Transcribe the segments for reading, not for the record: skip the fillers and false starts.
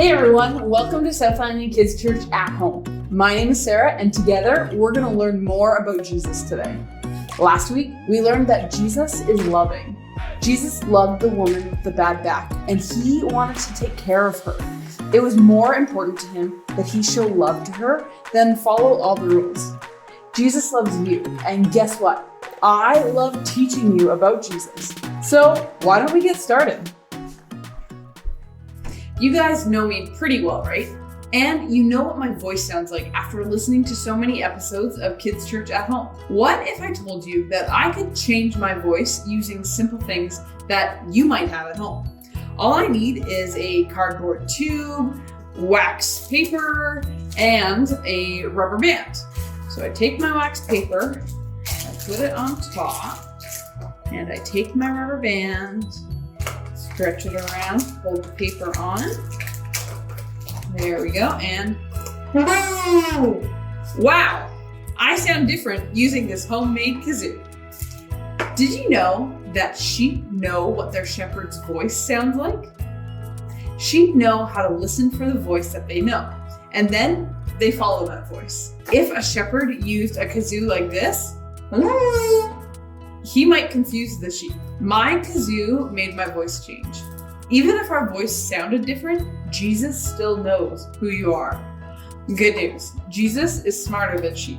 Hey everyone, welcome to South Island Kids Church at Home. My name is Sarah, and together we're going to learn more about Jesus today. Last week, we learned that Jesus is loving. Jesus loved the woman with the bad back, and he wanted to take care of her. It was more important to him that he show love to her than follow all the rules. Jesus loves you, and guess what? I love teaching you about Jesus. So why don't we get started? You guys know me pretty well, right? And you know what my voice sounds like after listening to so many episodes of Kids Church at Home. What if I told you that I could change my voice using simple things that you might have at home? All I need is a cardboard tube, wax paper, and a rubber band. So I take my wax paper, I put it on top, and I take my rubber band, stretch it around, hold the paper on. There we go, and wow! I sound different using this homemade kazoo. Did you know that sheep know what their shepherd's voice sounds like? Sheep know how to listen for the voice that they know, and then they follow that voice. If a shepherd used a kazoo like this, he might confuse the sheep. My kazoo made my voice change. Even if our voice sounded different, Jesus still knows who you are. Good news, Jesus is smarter than sheep.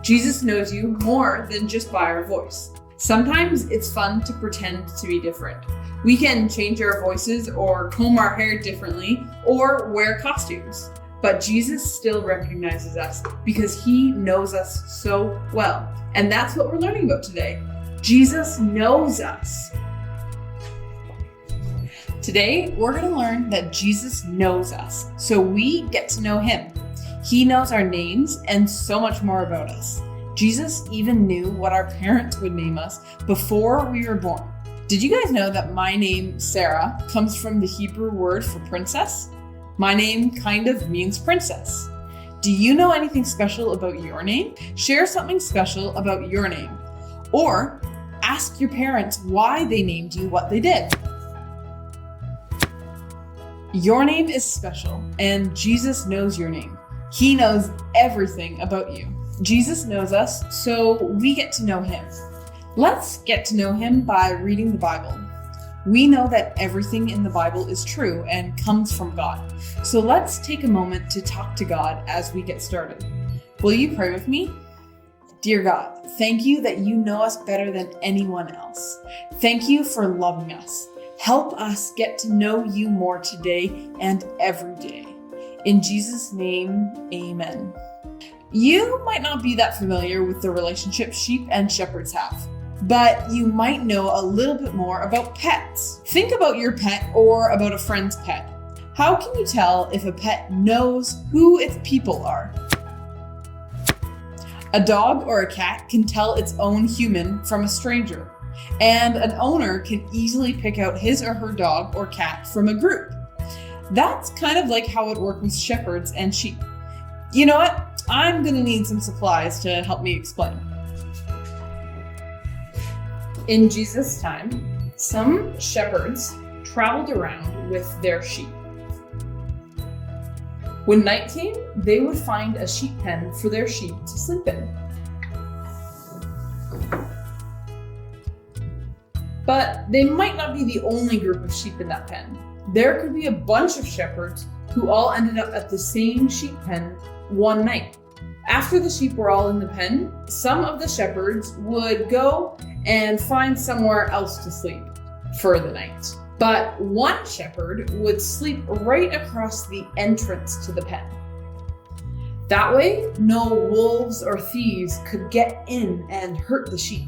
Jesus knows you more than just by our voice. Sometimes it's fun to pretend to be different. We can change our voices or comb our hair differently or wear costumes. But Jesus still recognizes us because he knows us so well. And that's what we're learning about today. Jesus knows us. Today, we're going to learn that Jesus knows us, so we get to know him. He knows our names and so much more about us. Jesus even knew what our parents would name us before we were born. Did you guys know that my name, Sarah, comes from the Hebrew word for princess? My name kind of means princess. Do you know anything special about your name? Share something special about your name. Or ask your parents why they named you what they did. Your name is special, and Jesus knows your name. He knows everything about you. Jesus knows us, so we get to know him. Let's get to know him by reading the Bible. We know that everything in the Bible is true and comes from God. So let's take a moment to talk to God as we get started. Will you pray with me? Dear God, thank you that you know us better than anyone else. Thank you for loving us. Help us get to know you more today and every day. In Jesus' name, amen. You might not be that familiar with the relationship sheep and shepherds have, but you might know a little bit more about pets. Think about your pet or about a friend's pet. How can you tell if a pet knows who its people are? A dog or a cat can tell its own human from a stranger, and an owner can easily pick out his or her dog or cat from a group. That's kind of like how it works with shepherds and sheep. You know what? I'm gonna need some supplies to help me explain. In Jesus' time, some shepherds traveled around with their sheep. When night came, they would find a sheep pen for their sheep to sleep in. But they might not be the only group of sheep in that pen. There could be a bunch of shepherds who all ended up at the same sheep pen one night. After the sheep were all in the pen, some of the shepherds would go and find somewhere else to sleep for the night. But one shepherd would sleep right across the entrance to the pen. That way, no wolves or thieves could get in and hurt the sheep.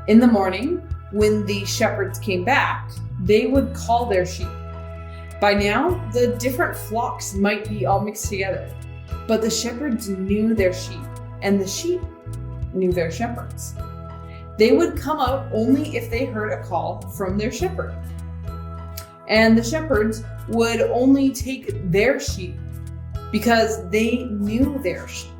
In the morning, when the shepherds came back, they would call their sheep. By now, the different flocks might be all mixed together, but the shepherds knew their sheep, and the sheep knew their shepherds. They would come out only if they heard a call from their shepherd. And the shepherds would only take their sheep because they knew their sheep.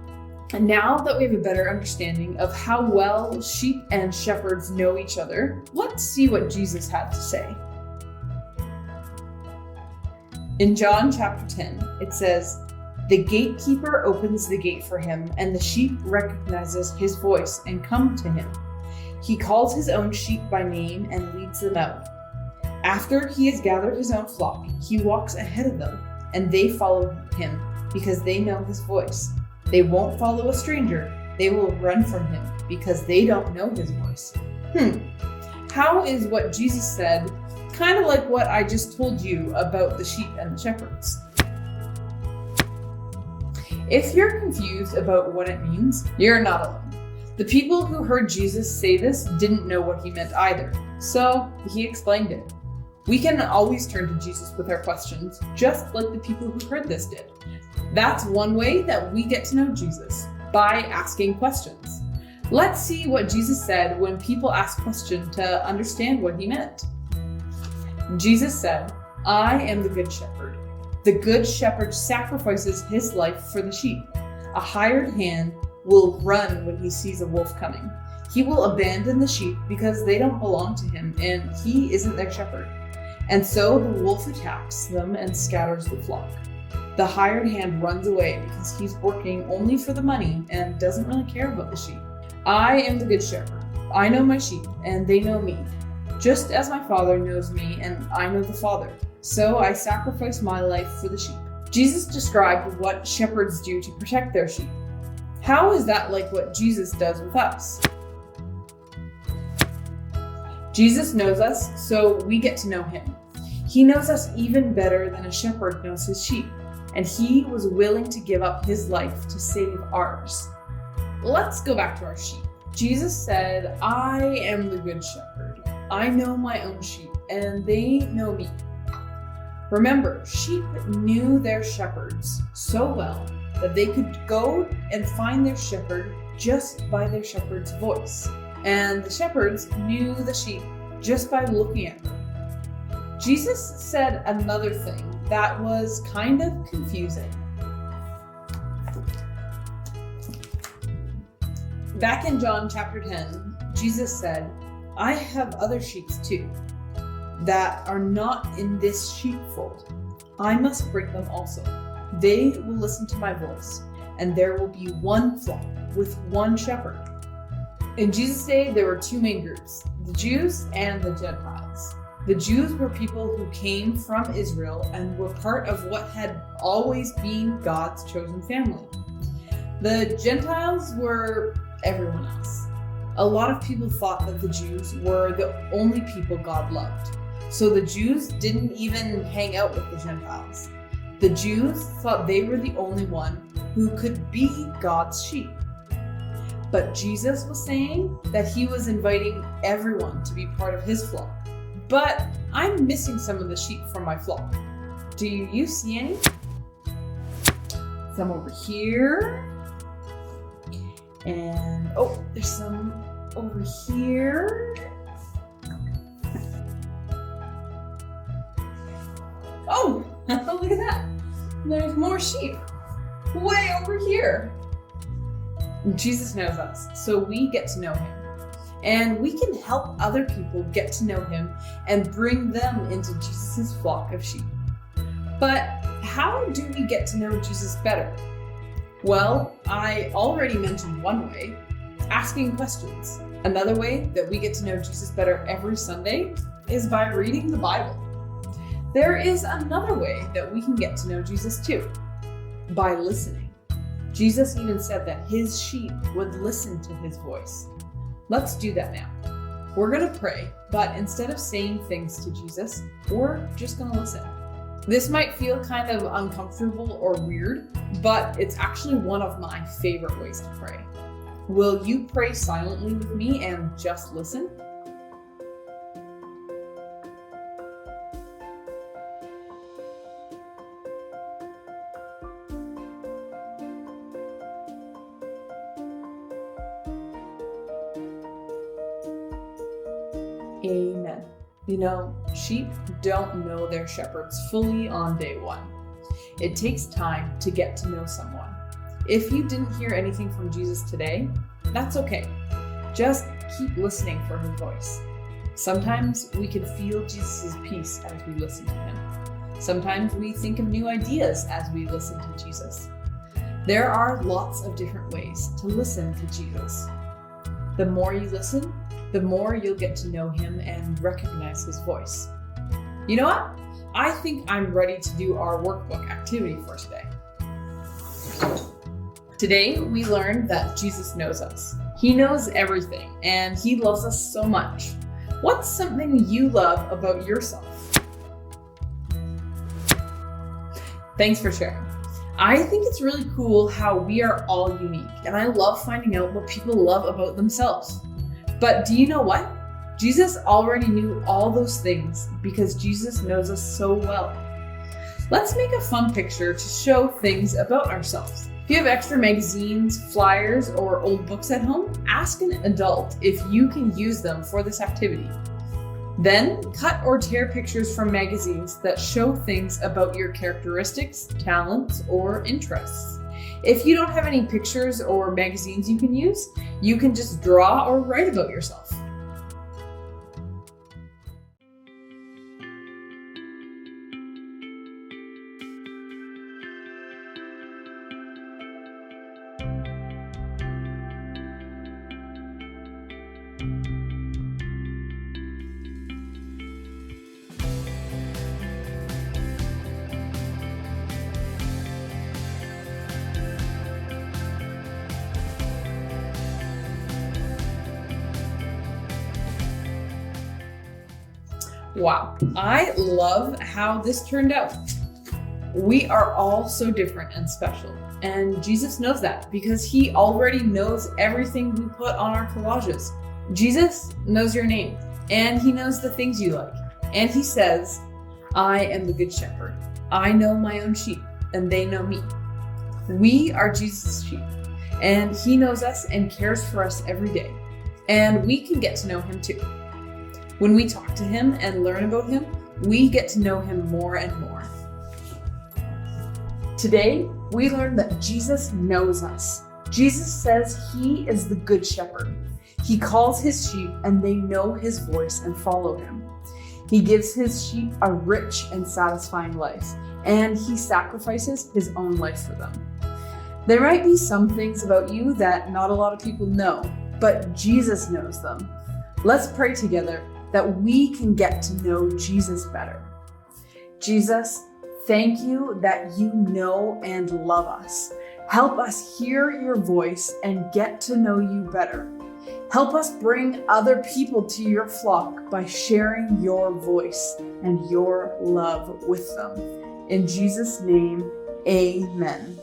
And now that we have a better understanding of how well sheep and shepherds know each other, let's see what Jesus had to say. In John chapter 10, it says, "The gatekeeper opens the gate for him, and the sheep recognizes his voice and come to him. He calls his own sheep by name and leads them out. After he has gathered his own flock, he walks ahead of them, and they follow him because they know his voice. They won't follow a stranger. They will run from him because they don't know his voice." How is what Jesus said kind of like what I just told you about the sheep and the shepherds? If you're confused about what it means, you're not alone. The people who heard Jesus say this didn't know what he meant either, so he explained it. We can always turn to Jesus with our questions, just like the people who heard this did. That's one way that we get to know Jesus, by asking questions. Let's see what Jesus said when people asked questions to understand what he meant. Jesus said, "I am the good shepherd. The good shepherd sacrifices his life for the sheep. A hired hand will run when he sees a wolf coming. He will abandon the sheep because they don't belong to him and he isn't their shepherd. And so the wolf attacks them and scatters the flock. The hired hand runs away because he's working only for the money and doesn't really care about the sheep. I am the good shepherd. I know my sheep and they know me, just as my Father knows me and I know the Father. So I sacrifice my life for the sheep." Jesus described what shepherds do to protect their sheep. How is that like what Jesus does with us? Jesus knows us, so we get to know him. He knows us even better than a shepherd knows his sheep, and he was willing to give up his life to save ours. Let's go back to our sheep. Jesus said, "I am the good shepherd. I know my own sheep, and they know me." Remember, sheep knew their shepherds so well that they could go and find their shepherd just by their shepherd's voice. And the shepherds knew the sheep just by looking at them. Jesus said another thing that was kind of confusing. Back in John chapter 10, Jesus said, "I have other sheep too, that are not in this sheepfold. I must bring them also. They will listen to my voice, and there will be one flock with one shepherd." In Jesus' day, there were two main groups, the Jews and the Gentiles. The Jews were people who came from Israel and were part of what had always been God's chosen family. The Gentiles were everyone else. A lot of people thought that the Jews were the only people God loved. So the Jews didn't even hang out with the Gentiles. The Jews thought they were the only one who could be God's sheep. But Jesus was saying that he was inviting everyone to be part of his flock. But I'm missing some of the sheep from my flock. Do you see any? Some over here. And, oh, there's some over here. Oh, look at that. There's more sheep way over here. Jesus knows us, so we get to know him. And we can help other people get to know him and bring them into Jesus' flock of sheep. But how do we get to know Jesus better? Well, I already mentioned one way, asking questions. Another way that we get to know Jesus better every Sunday is by reading the Bible. There is another way that we can get to know Jesus too, by listening. Jesus even said that his sheep would listen to his voice. Let's do that now. We're going to pray, but instead of saying things to Jesus, we're just going to listen. This might feel kind of uncomfortable or weird, but it's actually one of my favorite ways to pray. Will you pray silently with me and just listen? Amen. You know, sheep don't know their shepherds fully on day one. It takes time to get to know someone. If you didn't hear anything from Jesus today, that's okay. Just keep listening for his voice. Sometimes we can feel Jesus' peace as we listen to him. Sometimes we think of new ideas as we listen to Jesus. There are lots of different ways to listen to Jesus. The more you listen, the more you'll get to know him and recognize his voice. You know what? I think I'm ready to do our workbook activity for today. Today, we learned that Jesus knows us. He knows everything, and he loves us so much. What's something you love about yourself? Thanks for sharing. I think it's really cool how we are all unique, and I love finding out what people love about themselves. But do you know what? Jesus already knew all those things because Jesus knows us so well. Let's make a fun picture to show things about ourselves. If you have extra magazines, flyers, or old books at home, ask an adult if you can use them for this activity. Then, cut or tear pictures from magazines that show things about your characteristics, talents, or interests. If you don't have any pictures or magazines you can use, you can just draw or write about yourself. Wow, I love how this turned out. We are all so different and special, and Jesus knows that because he already knows everything we put on our collages. Jesus knows your name, and he knows the things you like, and he says, I am the good shepherd. I know my own sheep, and they know me. We are Jesus' sheep, and he knows us and cares for us every day, and we can get to know him too. When we talk to him and learn about him, we get to know him more and more. Today, we learned that Jesus knows us. Jesus says he is the good shepherd. He calls his sheep and they know his voice and follow him. He gives his sheep a rich and satisfying life, and he sacrifices his own life for them. There might be some things about you that not a lot of people know, but Jesus knows them. Let's pray together that we can get to know Jesus better. Jesus, thank you that you know and love us. Help us hear your voice and get to know you better. Help us bring other people to your flock by sharing your voice and your love with them. In Jesus' name, amen.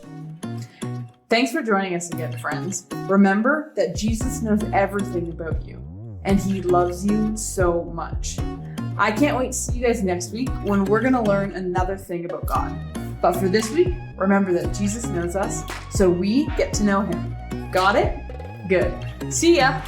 Thanks for joining us again, friends. Remember that Jesus knows everything about you, and he loves you so much. I can't wait to see you guys next week when we're going to learn another thing about God. But for this week, remember that Jesus knows us, so we get to know him. Got it? Good. See ya!